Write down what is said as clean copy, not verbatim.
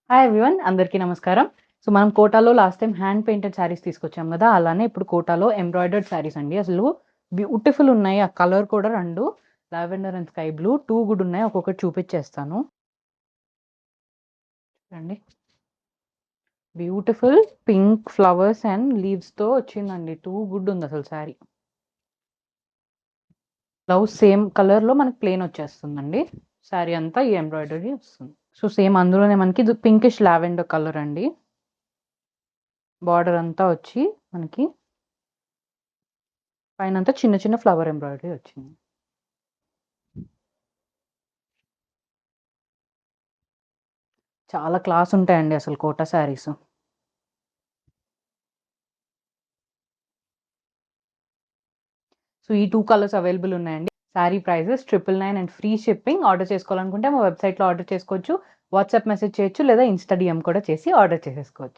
Hi everyone అందరికీ నమస్కారం. So, మనం కోటాలో last time hand painted saris తీసుకొచ్చాం గదా! అలానే ఇప్పుడు కోటాలో ఎంబ్రాయిడర్డ్ శారీస్ అండి. అసలు బ్యూటిఫుల్ ఉన్నాయి. ఆ కలర్ కూడా 2 లావెండర్ అండ్ స్కై బ్లూ 2 గూడా ఉన్నాయి. ఒక్కొక్కటి చూపిచ్చేస్తాను. చూడండి. బ్యూటిఫుల్ పింక్ ఫ్లవర్స్ అండ్ లీవ్స్‌తో వచ్చిందండి. టూ గుడ్ ఉందసలు శారీ. బ్లౌజ్ సేమ్ కలర్‌లో మనకి ప్లెయిన్ వచ్చేస్తుందండి. శారీ అంతా ఈ ఎంబ్రాయిడరీ వస్తుంది. సో, సేమ్ అందులోనే మనకి ఇది పింకిష్ లావెండర్ కలర్ అండి. బార్డర్ అంతా వచ్చి మనకి పైనంతా చిన్న చిన్న ఫ్లవర్ ఎంబ్రాయిడరీ వచ్చింది. చాలా క్లాస్ ఉంటాయండి అసలు కోటా శారీస్. సో, ఈ 2 కలర్స్ అవైలబుల్ ఉన్నాయండి. Sari prices 999 and free shipping. Order చేసుకోవాలనుకుంటే మా వెబ్‌సైట్‌లో ఆర్డర్ చేసుకోవచ్చు. వాట్సాప్ మెసేజ్ చేయొచ్చు లేదా ఇన్‌స్టా డీఎం కూడా చేసి ఆర్డర్ చేసేసుకోవచ్చు.